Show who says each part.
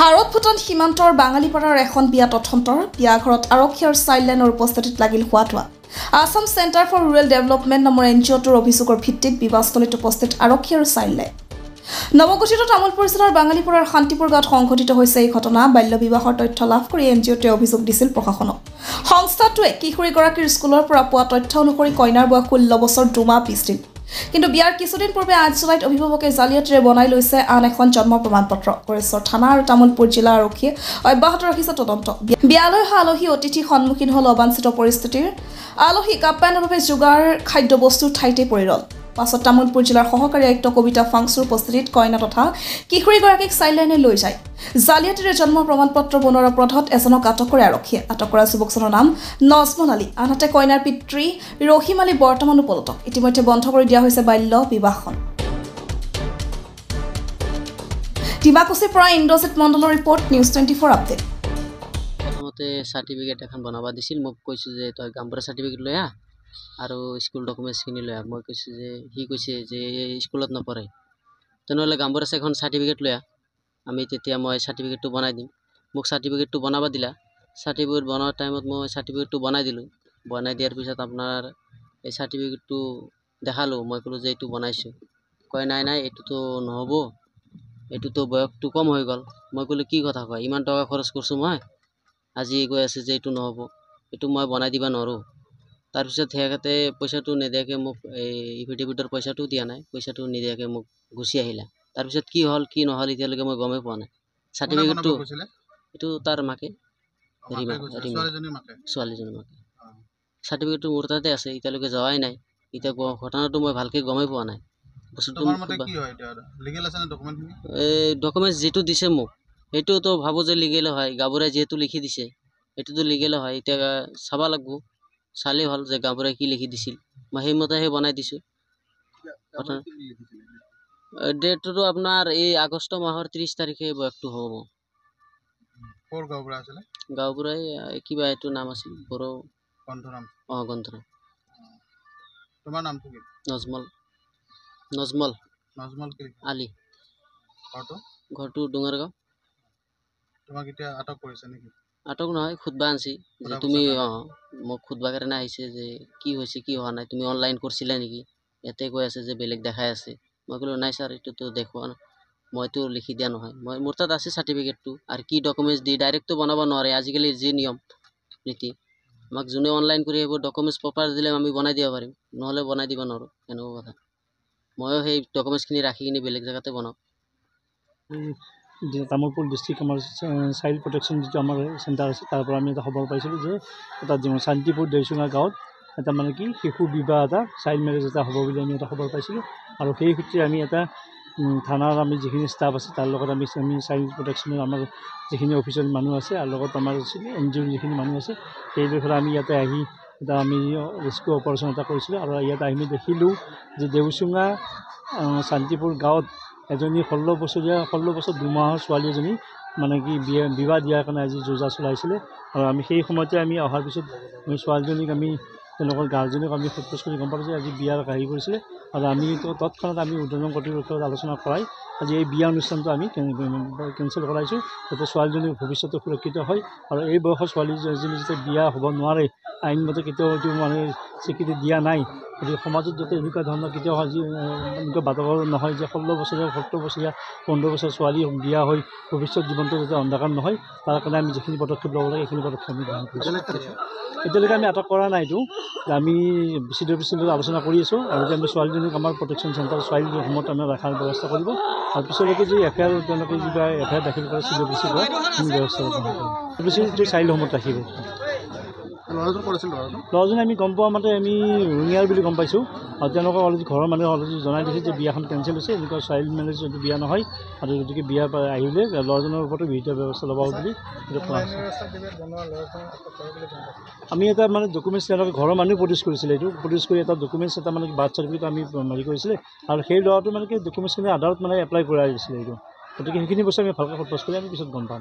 Speaker 1: ভাৰত ভূটান সীমান্তৰ বাঙালীপাৰাৰ এখন বিয়া তথন্তৰ বিয়াঘৰত আৰক্ষী আৰু চাইল্ডলাইনৰ উপস্থিতিত লাগিল হোৱা Assam centre for rural development নামৰ এনজিঅ'টোৰ অভিযোগৰ ভিত্তিত বিবাহস্থলীত উপস্থিত আৰক্ষী আৰু চাইল্ডলাইন নৱগঠিত তামোলপুৰ জিলাৰ বাঙালীপাৰাৰ শান্তিপুৰ গাঁৱত সংঘটিত হৈছে এই ঘটনা বাল্য বিবাহৰ তথ্য লাভ কৰি এনজিঅ'টোৱে অভিযোগ দিছিল প্ৰশাসনক সংস্থাটোৱে কিশোৰীগৰাকীৰ স্কুলৰ পৰা পোৱা তথ্য অনুসৰি কইনাৰ বয়স 16 বছৰ 2 মাহ 20 দিন কিন্তু বিয়াৰ কিছুদিন পূৰ্বে 8 জুলাইত অভিভাৱকে জালিয়াতিৰে বনাই লৈছে আন এখন জন্ম প্ৰমাণপত্ৰ গড়েশ্বৰ থানা আৰু তামোলপুৰ জিলা আৰক্ষীয়ে অব্যাহত ৰাখিছে তদন্ত বিয়ালৈ আলহী অতিথি সন্মুখীন হল অবাঞ্ছিত পৰিস্থিতিৰ আলহীক আপ্যায়নভাৱে যোগাৰ খাদ্যবস্তুৰ ঠাইতে পৰি ৰল পাছত তামোলপুৰ জিলাৰ সহকাৰী আয়ুক্ত কবিতা ফাংচুৰ উপস্থিতিত কইনা তথা কিশোৰীগৰাকীক চাইল্ডলাইনে লৈ যায় জালিয়াতিৰে জন্ম প্ৰমাণপত্ৰ বনোৱাৰ অপৰাধত এজনক আটক কৰে আৰক্ষীয়ে আটক কৰা যুৱকজনৰ নাম নজমল আলী আনহাতে কইনাৰ পিতৃ ৰহিম আলী বৰ্তমানো পলাতক ইতিমধ্যে বন্ধ কৰি দিয়া হৈছে বাল্য বিবাহখন ডিমাকুছিৰ পৰা ইন্দ্ৰজিৎ মণ্ডলৰ ৰিপৰ্ট নিউজ 24 আপডেট
Speaker 2: প্ৰথমতে সাৰ্টিফিকেট এখন বনাব দিছিল মোক কৈছো যে তই গামবুৰা সাৰ্টিফিকেট লৈ আহ আৰু স্কুল ডকুমেণ্টছ খিনি লৈ আহ মই কৈছো যে সি কৈছে যে স্কুলত নপঢ়ে তেনেহ'লে গামবুৰা এখন সাৰ্টিফিকেট লৈ আহ আমি তেতিয়া মই সাৰ্টিফিকেটটো বনাই দিম মোক সাৰ্টিফিকেটটো বনাব দিলা সাৰ্টিফিকেট বনোৱাৰ টাইমত মই সাৰ্টিফিকেটটো বনাই দিলোঁ বনাই দিয়াৰ পিছত আপোনাৰ এই সাৰ্টিফিকেটটো দেখালো মই ক'লো যে এইটো বনাইছোঁ কয় নাই এইটোতো নহ'ব এইটোতো বয়সটো কম হৈ গ'ল মই ক'লো কি কথা কয় ইমান টকা খৰচ কৰিছোঁ মই আজি কৈ আছে যে এইটো নহ'ব এইটো মই বনাই দিব নোৱাৰোঁ তাৰপিছত সিহঁতে পইচাটো নিদিয়াকৈ মোক এই এফিডেভিটৰ পইচাটো দিয়া নাই পইচাটো নিদিয়াকৈ মোক গুচি আহিলে তাৰপিছত কি হ'ল কি নহ'ল এতিয়ালৈকে মই গমেই পোৱা নাই সাৰ্টিফিকেটটো এইটো তাৰ মাকে ছোৱালীজনীৰ মাকে সাৰ্টিফিকেটটো মোৰ তাতে আছে এতিয়ালৈকে যোৱাই নাই এতিয়া ঘটনাটো মই ভালকৈ গমেই পোৱা নাই বস্তুটো এই ডকুমেণ্টছ যিটো দিছে মোক সেইটোতো ভাবোঁ যে লিগেল হয় গাঁওবুঢ়াই যিহেতু লিখি দিছে সেইটোতো লিগেল হয় এতিয়া চাব লাগিব চালেই হ'ল যে গাঁওবুঢ়াই কি লিখি দিছিল মই সেইমতেহে বনাই দিছোঁ ডেটটো আপোনাৰ এই আগষ্ট মাহৰ 30 তাৰিখে বয়সটো হ'ব গাঁওবুঢ়াই কিবা এইটো নাম আছিল বড়ো গন্ধৰাম
Speaker 3: তোমাৰ নামটো কি
Speaker 2: নজমল আলী ঘৰটো ডোঙৰগাঁও
Speaker 3: তোমাক এতিয়া আটক কৰিছে নেকি
Speaker 2: আটক নহয় খুদবা আনছি যে তুমি মোক খুদবা কাৰণে আহিছে যে কি হৈছে কি হোৱা নাই তুমি অনলাইন কৰিছিলা নেকি ইয়াতে কৈ আছে যে বেলেগ দেখাই আছে মই ক'লো নাই ছাৰ এইটোতো দেখুওৱা মইতো লিখি দিয়া নহয় মোৰ তাত আছে সাৰ্টিফিকেটটো আৰু কি ডকুমেণ্টছ দি ডাইৰেক্টটো বনাব নোৱাৰে আজিকালি যি নিয়ম নীতি আমাক যোনে অনলাইন কৰি আহিব ডকুমেণ্টছ প্ৰপাৰ দিলে আমি বনাই দিব পাৰিম নহ'লে বনাই দিব নোৱাৰোঁ এনেকুৱা কথা ময়ো সেই ডকুমেণ্টছখিনি ৰাখি কিনি বেলেগ জেগাতে বনাওঁ
Speaker 4: তামোলপুৰ ডিষ্ট্ৰিক্ট আমাৰ চাইল্ড প্ৰটেকশ্যন যিটো আমাৰ চেণ্টাৰ আছে তাৰ পৰা আমি এটা খবৰ পাইছিলোঁ যে এটা শান্তিপুৰ দেউচুঙা গাঁৱত এটা মানে কি শিশু বিবাহ এটা চাইল্ড মেৰেজ এটা হ'ব বুলি আমি এটা খবৰ পাইছিলোঁ আৰু সেই সূত্ৰে আমি এটা থানাৰ আমি যিখিনি ষ্টাফ আছে তাৰ লগত আমি চাইল্ড প্ৰটেকশ্যনৰ আমাৰ যিখিনি অফিচিয়েল মানুহ আছে আৰু লগত আমাৰ NGOৰ যিখিনি মানুহ আছে সেই বিষয়ে আমি ইয়াতে আহি এটা আমি ৰেস্কিউ অপাৰেশ্যন এটা কৰিছিলোঁ আৰু ইয়াত আহি দেখিলোঁ যে দেউচুঙা শান্তিপুৰ গাঁৱত এজনী 16 বছৰ 2 মাহৰ ছোৱালী এজনী মানে কি বিবাহ দিয়াৰ কাৰণে আজি যোজা চলাইছিলে আৰু আমি সেই সময়তে আমি অহাৰ পিছত আমি ছোৱালীজনীক আমি তেওঁলোকৰ গাৰ্জেনক আমি সোধপোছ কৰি গম পালোঁ যে আজি বিয়াৰ হেৰি কৰিছিলে আৰু আমি তৎক্ষণাত আমি উদ্বোধন কৰ্তৃপক্ষৰ আলোচনা কৰাই আজি এই বিয়া অনুষ্ঠানটো আমি কেঞ্চেল কৰাইছোঁ যাতে ছোৱালীজনীৰ ভৱিষ্যতে সুৰক্ষিত হয় আৰু এই বয়সৰ ছোৱালীজনী যাতে বিয়া হ'ব নোৱাৰে আইনমতে কেতিয়াও এইটো মানে স্বীকৃতি দিয়া নাই গতিকে সমাজত যাতে এনেকুৱা ধৰণৰ কেতিয়াও আজি এনেকুৱা বাতাবৰণ নহয় যে 16 বছৰীয়া 17 বছৰীয়া 15 বছৰ ছোৱালী বিয়া হৈ ভৱিষ্যত জীৱনটো যাতে অন্ধকাৰ নহয় তাৰ কাৰণে আমি যিখিনি পদক্ষেপ ল'ব লাগে এইখিনি পদক্ষেপ আমি গ্ৰহণ কৰিছোঁ এতিয়ালৈকে আমি আটক কৰা নাইতো আমি CWCৰ লগত আলোচনা কৰি আছোঁ আৰু যে আমি ছোৱালীজনীক আমাৰ প্ৰটেকশ্যন চেণ্টাৰ চাইল্ড হোমত আমি ৰখাৰ ব্যৱস্থা কৰিব আৰু পিছলৈকে যি FIR তেওঁলোকে কিবা FIR দাখিল কৰে CWCৰ পৰা আমি ব্যৱস্থা গ্ৰহণ কৰিম CWC চাইল্ড হোমত ৰাখিব ল'ৰাজনে আমি গম পোৱা মতে আমি ৰুঙিয়াৰ বুলি গম পাইছোঁ আৰু তেওঁলোকক অলৰেডি ঘৰৰ মানুহে অলৰেডি জনাই দিছে যে বিয়াখন কেঞ্চেল হৈছে এনেকুৱা চাইল্ড মেৰেজ যদি বিয়া নহয় আৰু গতিকে বিয়া আহিলে ল'ৰাজনৰ ওপৰতো বিহিত ব্যৱস্থা ল'ব বুলি সেইটো কোৱা হৈছে আমি এটা মানে ডকুমেণ্টছ তেওঁলোকে ঘৰৰ মানুহে প্ৰডিউচ কৰিছিলে এইটো প্ৰডিউচ কৰি এটা ডকুমেণ্টছ এটা মানে বাৰ্থ চাৰ্টিফিকেট আমি হেৰি কৰিছিলে আৰু সেই ল'ৰাটো মানে কি ডকুমেণ্টছখিনি আধাৰত মানে এপ্লাই কৰাই দিছিলে এইটো গতিকে সেইখিনি বস্তু আমি ভালকৈ সোধপোছ কৰি আমি পিছত গম পাম